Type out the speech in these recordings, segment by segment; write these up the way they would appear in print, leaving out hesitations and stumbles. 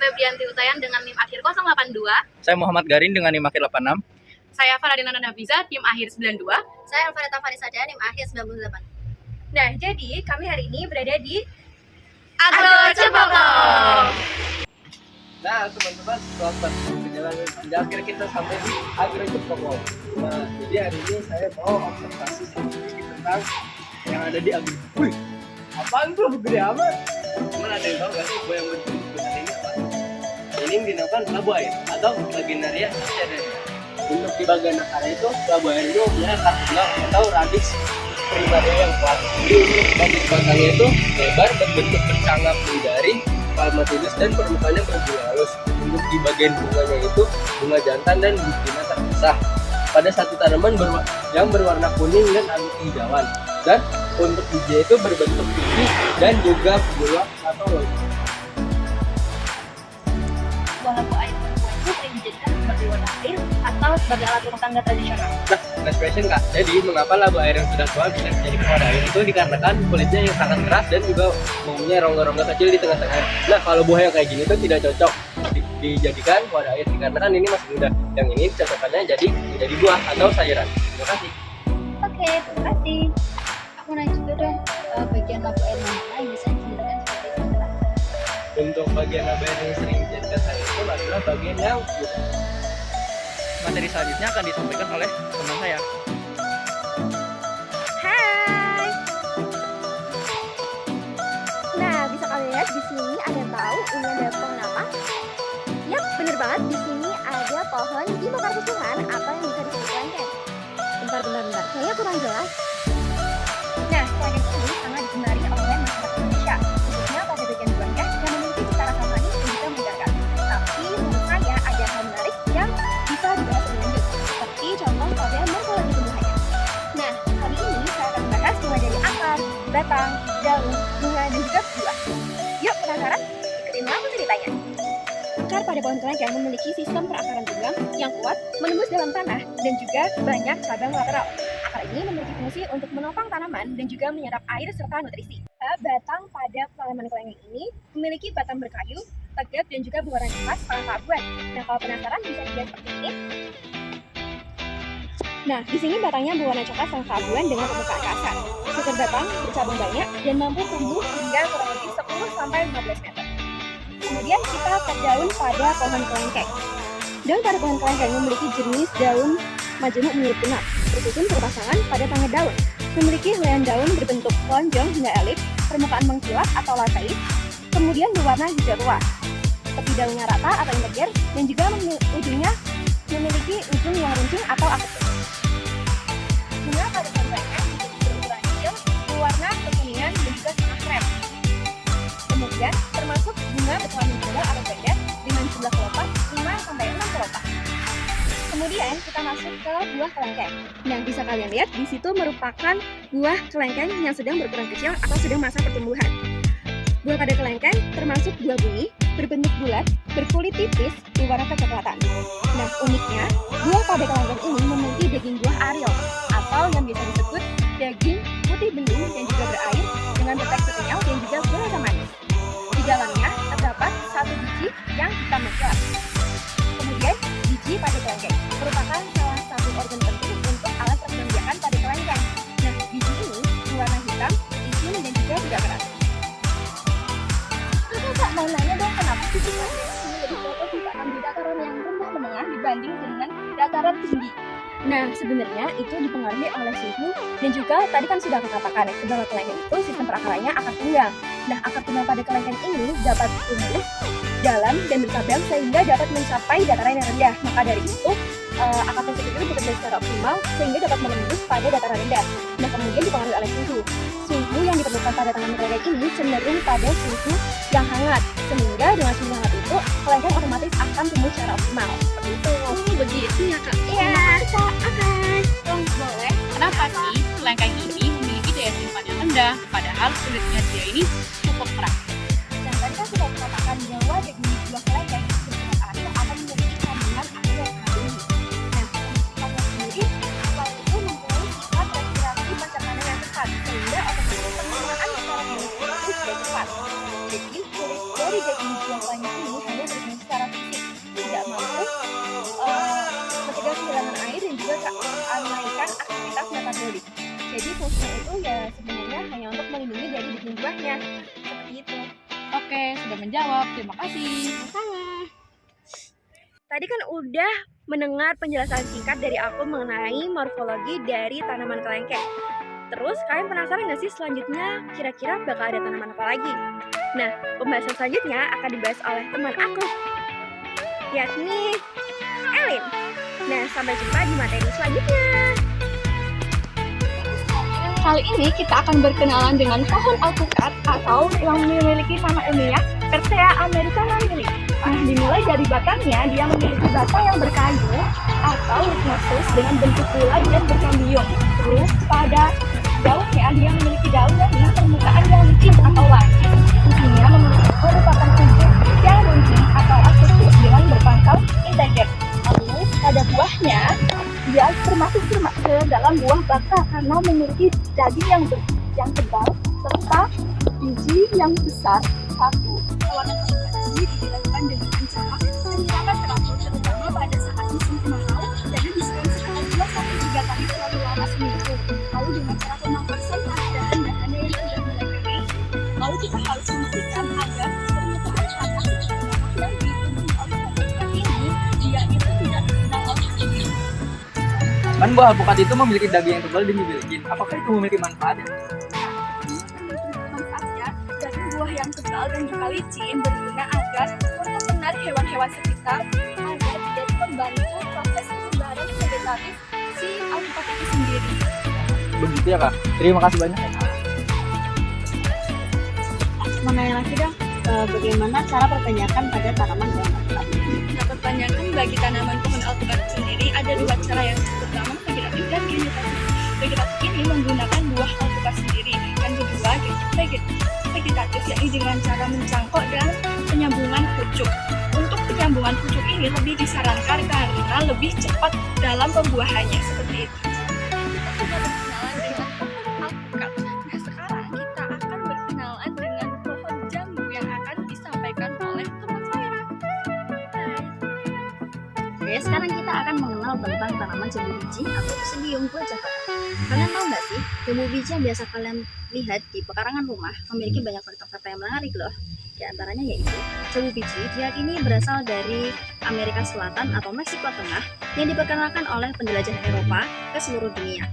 Febrianti Utayan dengan NIM akhir 082. Saya Muhammad Garin dengan NIM akhir 86. Saya Faradina Nanabiza, NIM akhir 92. Saya Alfareta Farisada, NIM akhir 98. Nah, jadi kami hari ini berada di Agro Cepoko. Nah, teman-teman, selamat perjalanan Anda. Akhirnya kita sampai di Agro Cepoko. Nah, jadi hari ini saya mau observasi sedikit tentang yang ada di Agro. Wih, apaan tuh gede amat? Cuman ada yang tahu nggak sih buah yang bentuk ini apa? Ini dinamakan labu air atau Lagenaria aciaria. Untuk di bagian akarnya itu labu air itu punya kartula atau radix primaria yang kuat. Jadi untuk bagian batangnya itu lebar berbentuk bercangap dari palmatidus dan permukaannya berbunga halus. Untuk di bagian bunganya itu bunga jantan dan betina terpisah. Pada satu tanaman yang berwarna kuning dan agak kehijauan. Dan untuk biji itu berbentuk pipih dan juga buah atau logam. buah labu air itu sering dijadikan sebagai warna air atau sebagai alat rumah tangga tradisional. Nah, next question Kak. Jadi, mengapa labu air yang sudah tua bisa menjadi wadah air itu dikarenakan kulitnya yang sangat keras dan juga mempunyai rongga-rongga kecil di tengah-tengah. Nah, kalau buah yang kayak gini itu tidak cocok dijadikan wadah air dikarenakan ini masih muda. Yang ini cocokannya jadi menjadi buah atau sayuran. Terima kasih. Oke, terima kasih. Aku nanya juga dong, bagian labu air mana yang bisa dijadikan sebagai sayuran? Untuk bagian labu air yang sering dijadikan sayur itu adalah bagian yang muda. Materi selanjutnya akan disampaikan oleh teman saya. Hai. Nah, bisa kalian lihat di sini ada yang tahu ini ada pohon apa? Yap, bener banget. Di sini ada pohon di mekar pucungan atau yang bisa disebut kelengkeng. Bentar, kayaknya kurang jelas. Nah, kelengkeng ini sangat digemari oleh masyarakat Indonesia, khususnya pada bagian kelengkeng yang memiliki cita rasa manis dan juga menyegarkan. Tapi menurut saya ada hal menarik yang bisa dibahas lebih lanjut, seperti contoh pada morfologi tumbuhannya. Nah, kali ini saya akan membahas mulai dari akar, batang, daun, bunga, dan juga buah. Yuk, penasaran? Ikutin aku ceritanya. Akar pada pohon kelengkeng memiliki sistem perakaran tunggang yang kuat, menembus dalam tanah, dan juga banyak cabang lateral. Akar ini memiliki fungsi untuk menopang tanaman dan juga menyerap air serta nutrisi. Batang pada tanaman kelengkeng ini memiliki batang berkayu, tegap, dan juga berwarna coklat salah keabuan. Nah, kalau penasaran bisa dilihat seperti ini. Nah, di sini batangnya berwarna coklat salah keabuan dengan permukaan kasar. Struktur batang bercabang banyak dan mampu tumbuh hingga kurang lebih 10-15 meter. Kemudian kita ke daun pada pohon kelengkeng. Daun pada pohon kelengkeng memiliki jenis daun majemuk mirip bunga, tersusun berpasangan pada tangga daun. Memiliki helaian daun berbentuk lonjong hingga elip, permukaan mengkilap atau lateis, kemudian berwarna hijau tua. Tepi daunnya rata atau integer, dan juga ujungnya memiliki ujung yang runcing atau apetus. Bunga pada pohon kelengkeng berukuran kecil, berwarna kekuningan dan juga setengah krem. Kemudian termasuk bunga berwarna bola atau ganda dengan jumlah kelopak 5-6 kelopak. Kemudian kita masuk ke buah kelengkeng. Nah, bisa kalian lihat di situ merupakan buah kelengkeng yang sedang berukuran kecil atau sedang masa pertumbuhan. Buah pada kelengkeng termasuk buah buni, berbentuk bulat, berkulit tipis, berwarna kecoklatan. Nah, uniknya, buah pada kelengkeng ini memiliki daging buah aril atau yang biasa disebut daging putih bening dan juga berair dengan bertekstur kenyal dan juga berasa manis. Di dalamnya terdapat satu biji yang hitam mekar. Kemudian, biji pada kelengkeng merupakan salah satu organ penting untuk alat persendiaan pada kelengkeng. Nah, biji ini berwarna hitam, licin, dan juga tidak keras. Kakak mau nanya dong, kenapa sih kelengkeng ini lebih cocok ditanam di dataran yang rendah menengah dibanding dengan dataran tinggi? Nah, sebenarnya itu dipengaruhi oleh suhu dan juga tadi kan sudah aku katakan ya, bahwa kelengkeng itu sistem perakarannya akar tunggang. Nah, akar tunggang pada kelengkeng ini dapat tumbuh dalam dan bercabang sehingga dapat mencapai dataran yang rendah. Maka dari itu, akar tersebut itu bekerja secara optimal sehingga dapat menembus pada dataran rendah. Nah, kemudian dipengaruhi oleh suhu. Suhu yang diperlukan pada tanaman kelengkeng ini cenderung pada suhu yang hangat, sehingga dengan suhu hangat itu kelengkeng otomatis akan tumbuh secara optimal. Seperti itu. Begitu ya Kak? Iya, Kak, akan. Boleh. Kenapa sih kelengkeng ini memiliki daya simpan yang rendah, padahal kulitnya dia ini cukup keras? Dan tadi kan sudah dikatakan bahwa daging buah kelengkeng bersifat aril akan memiliki kandungan air yang sangat tinggi. Nah, sifatnya sendiri, selain itu mempunyai sifat respirasi pencernaan yang cepat, sehingga otomatis penggunaan secara kimia itu juga cepat. Jadi, kulit dari daging buah kelengkeng ini ini hanya bermain secara fisik, tidak mampu mencegah kehilangan air dan juga menaikkan aktivitas metabolik. Jadi fungsinya itu ya sebenarnya hanya untuk melindungi dari bikin buahnya. Seperti itu. Oke, sudah menjawab. Terima kasih. Sama. Tadi kan udah mendengar penjelasan singkat dari aku mengenai morfologi dari tanaman kelengkeng. Terus kalian penasaran nggak sih selanjutnya kira-kira bakal ada tanaman apa lagi? Nah, pembahasan selanjutnya akan dibahas oleh teman aku, yakni Elin. Nah, sampai jumpa di materi selanjutnya. Kali ini kita akan berkenalan dengan pohon alpukat atau yang memiliki nama ilmiah Persea americana lili. Dimulai dari batangnya, dia memiliki batang yang berkayu atau rhizomatosis dengan bentuk bulat dan berkambium. Terus pada daunnya, dia memiliki daun dari permukaan yang licin atau lancip. Isinya merupakan kuncir yang runcing atau asketus dengan berpangkal integer. Lalu pada buahnya, dia termasuk ke dalam buah baka karena memiliki daging yang tebal serta biji yang besar. Satu, pewarnaan ini dilakukan dengan cara penyiraman teratur terutama pada saat musim kemarau dan diseram sekali 2-3 kali terlalu lama seminggu. Lalu dengan cara pemangkasan dahan dahannya yang sudah mulai kering, lalu kita harus memastikan agar permukaan tanah yang ditumbuhi oleh alpukat ini dia itu tidak terkena laut. Kan buah alpukat itu memiliki daging yang tebal dan dibikin. Apakah itu memiliki manfaatnya? Manfaatnya, daging buah yang tebal dan juga licin berguna agar untuk menarik hewan-hewan sekitar agar tidak membantu proses penyebaran vegetatif si alpukat itu sendiri. Begitu ya Kak. Terima kasih banyak ya Kak. Mau nanya lagi dong, bagaimana cara perbanyakan pada tanaman pohon alpukat? Nah, perbanyakan bagi tanaman pohon alpukat sendiri ada 2 cara yang pertama vegetatif dan genetatif. Vegetatif ini menggunakan buah alpukat sendiri, dan kedua vegetatif yakni dengan cara mencangkok dan penyambungan pucuk. Untuk penyambungan pucuk ini lebih disarankan karena lebih cepat dalam pembuahannya seperti itu. Kita sudah berkenalan dengan pohon alpukat. Nah, sekarang kita akan berkenalan dengan pohon jambu yang akan disampaikan oleh teman saya. Hai. Oke, sekarang kita akan mengenal tentang tanaman jambu biji atau Psidium guajava. Kalian tahu nggak sih, jambu biji yang biasa kalian lihat di pekarangan rumah memiliki banyak fakta-fakta yang menarik loh. Di antaranya yaitu, jambu biji diyakini berasal dari Amerika Selatan atau Meksiko Tengah yang diperkenalkan oleh penjelajah Eropa ke seluruh dunia.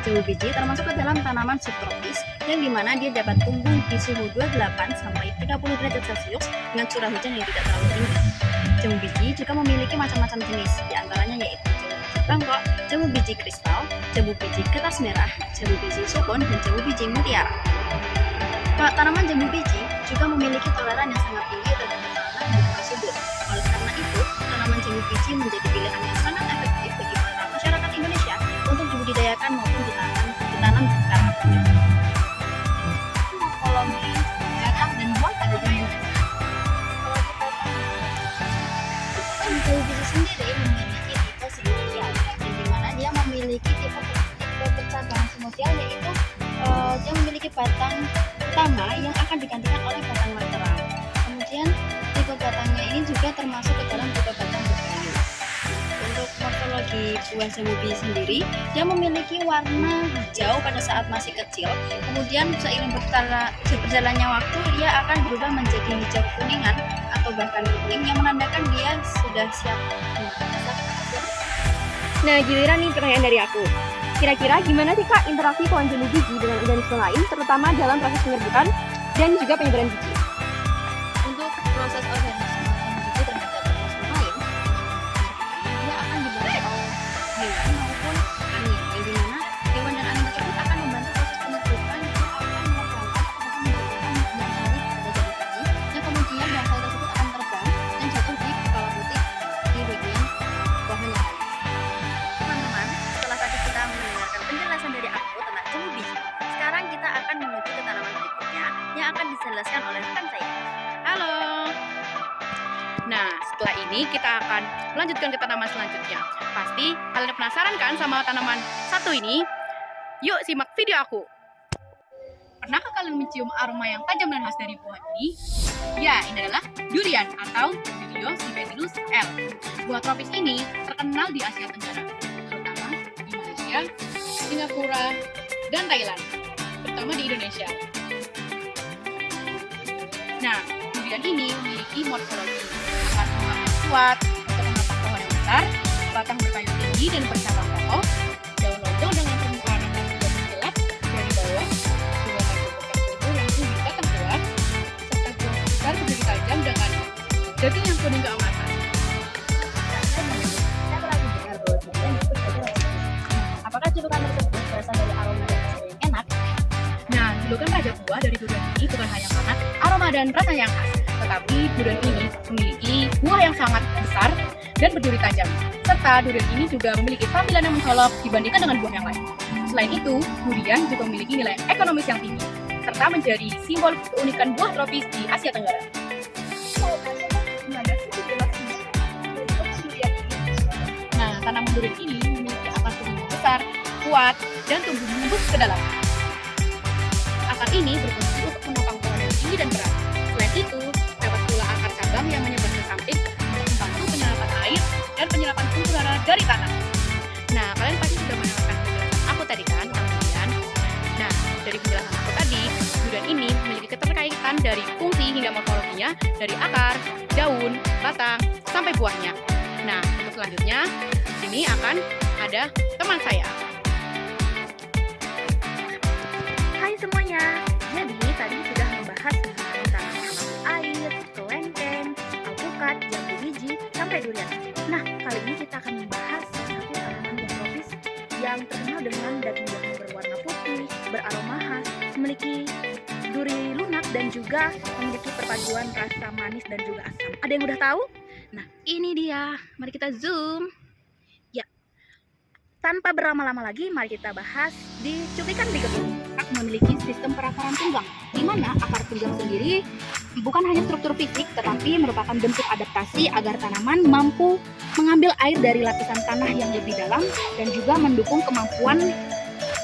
Jambu biji termasuk ke dalam tanaman subtropis yang dimana dia dapat tumbuh di suhu 28 sampai 30 derajat Celcius dengan curah hujan yang tidak terlalu tinggi. Jambu biji juga memiliki macam-macam jenis, di antaranya yaitu jambu biji bangkok, jambu biji kristal, jambu biji kertas merah, jambu biji sukun, dan jambu biji mutiara. Tanaman jambu biji juga memiliki toleran yang sangat tinggi terhadap tanah dan juga subur. Oleh karena itu, tanaman jambu biji menjadi pilihan yang sangat efektif bagi para masyarakat Indonesia untuk dibudidayakan maupun ditanam di sekitar. Morfologi batang dan buah pada jambu biji. Jambu biji sendiri memiliki tipe semotial, yang dimana dia memiliki tipe percabangan semotial, yaitu dia memiliki batang utama yang akan digantikan oleh batang lateral. Kemudian tipe batangnya ini juga termasuk ke dalam tipe batang berkayu. Untuk morfologi buah jambu biji sendiri, dia memiliki warna hijau pada saat masih kecil. Kemudian seiring berjalannya waktu, dia akan berubah menjadi hijau kuningan atau bahkan kuning yang menandakan dia sudah siap. Nah, giliran nih pertanyaan dari aku. Kira-kira gimana sih Kak interaksi pohon jambu biji dengan organisme lain, terutama dalam proses penyerbukan dan juga penyebaran biji? Untuk proses organisme jambu biji terhadap organisme lain, dia akan dibantu oleh hewan maupun angin, yang dimana hewan dan angin tersebut akan membantu proses penyerbukan. Dia akan mengembangkan ataupun memberikan bangsal pada jambu biji, yang kemudian bangsal tersebut akan terbang dan jatuh di kepala putih di bagian pohon yang lain. Teman-teman, setelah tadi kita mendengarkan penjelasan dari aku tentang jambu biji, sekarang kita akan menuju ke tanaman berikutnya yang akan dijelaskan oleh rekan saya. Halo. Nah, setelah ini kita akan melanjutkan ke tanaman selanjutnya. Pasti kalian penasaran kan sama tanaman satu ini? Yuk simak video aku. Pernahkah kalian mencium aroma yang tajam dan khas dari buah ini? Ya, ini adalah durian atau Duriosipedilus L. Buah tropis ini terkenal di Asia Tenggara, terutama di Malaysia, Singapura, dan Thailand, terutama di Indonesia. Nah, durian ini memiliki morfologi akar bunga yang kuat untuk menopang pohon yang besar, batang berkayu tinggi dan bercabang kokoh, daun lonjong dengan permukaan yang lebih gelap dari bawah, bunga bentuk yang tumbuh langsung bisa tenggelam, serta buah besar berduri tajam dengan daging yang kuning keemasan. Saya pernah mendengar bahwa durian itu sebagai rasa. Apakah julukan tersebut berasal dari aroma dan rasa yang enak? Nah, julukan raja buah dari durian ini bukan hanya karena aroma dan rasa yang khas, tetapi durian ini memiliki buah yang sangat besar dan berduri tajam. Serta durian ini juga memiliki tampilan yang mencolok dibandingkan dengan buah yang lain. Selain itu, durian juga memiliki nilai ekonomis yang tinggi, serta menjadi simbol keunikan buah tropis di Asia Tenggara. Nah, tanaman durian ini memiliki akar tumbuh yang besar, kuat, dan tumbuh menembus ke dalam. Akar ini berfungsi untuk menopang pohon yang tinggi dan berat. Selain itu, terdapat pula akar cabang yang menyebar ke samping untuk membantu penyerapan air dan penyerapan unsur udara dari tanah. Nah, kalian pasti sudah mendengarkan penjelasan aku tadi kan tentang durian. Nah, dari penjelasan aku tadi, durian ini memiliki keterkaitan dari fungsi hingga morfologinya dari akar, daun, batang, sampai buahnya. Nah, untuk selanjutnya, di sini akan ada teman saya. Hai semuanya, jadi tadi sudah membahas tentang tanaman air, kelengkeng, alpukat, jambu biji, sampai durian. Nah, kali ini kita akan membahas salah satu tanaman buah tropis yang terkenal dengan daging buahnya berwarna putih, beraroma khas, memiliki duri lunak dan juga memiliki perpaduan rasa manis dan juga asam. Ada yang udah tahu? Nah, ini dia. Mari kita zoom. Ya, tanpa berlama-lama lagi, mari kita bahas di cuplikan berikut ini. Memiliki sistem perakaran tunggang, di mana akar tunggang sendiri bukan hanya struktur fisik, tetapi merupakan bentuk adaptasi agar tanaman mampu mengambil air dari lapisan tanah yang lebih dalam dan juga mendukung kemampuan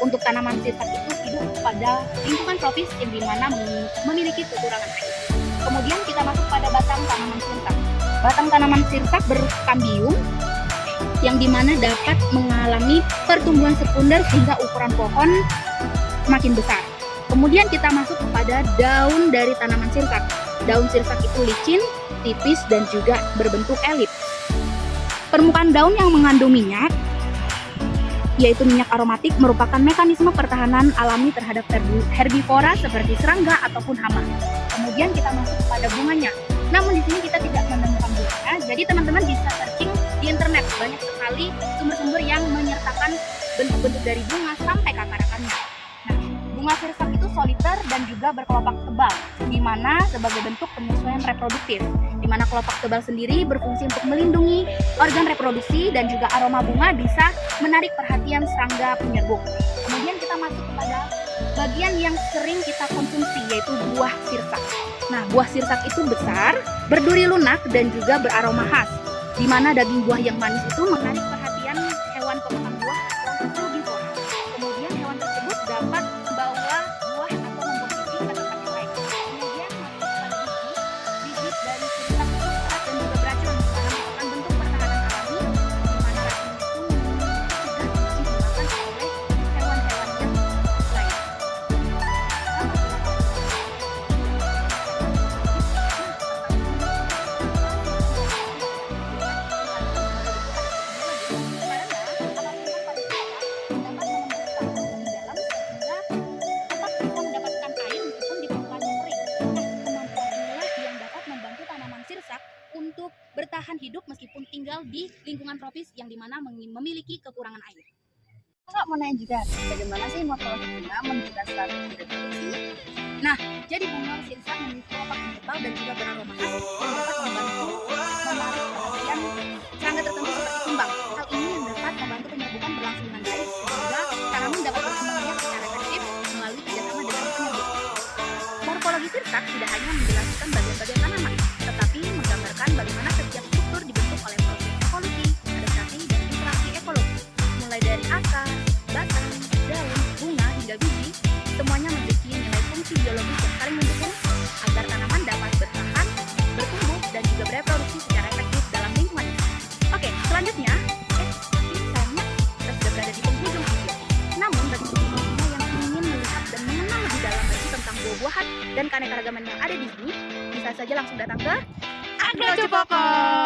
untuk tanaman sirsak itu hidup pada lingkungan tropis yang dimana memiliki kekurangan air. Kemudian kita masuk pada batang tanaman sirsak. Batang tanaman sirsak berkambium yang dimana dapat mengalami pertumbuhan sekunder sehingga ukuran pohon makin besar. Kemudian kita masuk kepada daun dari tanaman sirsak. Daun sirsak itu licin, tipis, dan juga berbentuk elips. Permukaan daun yang mengandung minyak, yaitu minyak aromatik, merupakan mekanisme pertahanan alami terhadap herbivora seperti serangga ataupun hama. Kemudian kita masuk kepada bunganya. Namun di sini kita tidak menemukan bunganya, jadi teman-teman bisa searching di internet. Banyak sekali sumber-sumber yang menyertakan bentuk-bentuk dari bunga sampai ke akar-akarnya. Nah, bunga sirsak itu soliter dan juga berkelopak tebal, di mana sebagai bentuk penyesuaian reproduktif, di mana kelopak tebal sendiri berfungsi untuk melindungi organ reproduksi dan juga aroma bunga bisa menarik perhatian serangga penyerbuk. Kemudian kita masuk kepada bagian yang sering kita konsumsi, yaitu buah sirsak. Nah, buah sirsak itu besar, berduri lunak, dan juga beraroma khas, di mana daging buah yang manis itu menarik perhatian hewan pemakan buah atau herbivora. Kemudian hewan tersebut dapat membawa buah atau membuat biji ke tempat yang lain. Kemudian masuk pada biji dari sirsak itu keras dan juga beracun, karena merupakan bentuk pertahanan alami, di mana racun itu mencegah biji dimakan oleh hewan-hewan yang lain. Untuk bertahan hidup meskipun tinggal di lingkungan tropis yang dimana memiliki kekurangan air. Kakak mau nanya juga, bagaimana sih morfologi bunga menentukan strategi reproduksi? Nah, jadi bunga sirsak memiliki kelopak yang tebal dan juga beraroma khas yang dapat membantu menarik perhatian serangga tertentu seperti kumbang. Hal ini yang dapat membantu penyerbukan berlangsung dengan baik sehingga tanaman dapat berkembang biak secara efektif melalui kerjasama dengan penyerbukan. Morfologi sirsak tidak hanya menjelaskan bagian-bagian tanaman, tetapi menggambarkan bagaimana setiap struktur dibentuk oleh proses evolusi, adaptasi, dan interaksi ekologi. Mulai dari akar, batang, daun, bunga, hingga biji, semuanya memiliki nilai dan keanekaragaman yang ada di sini, bisa saja langsung datang ke Agro Cipoko.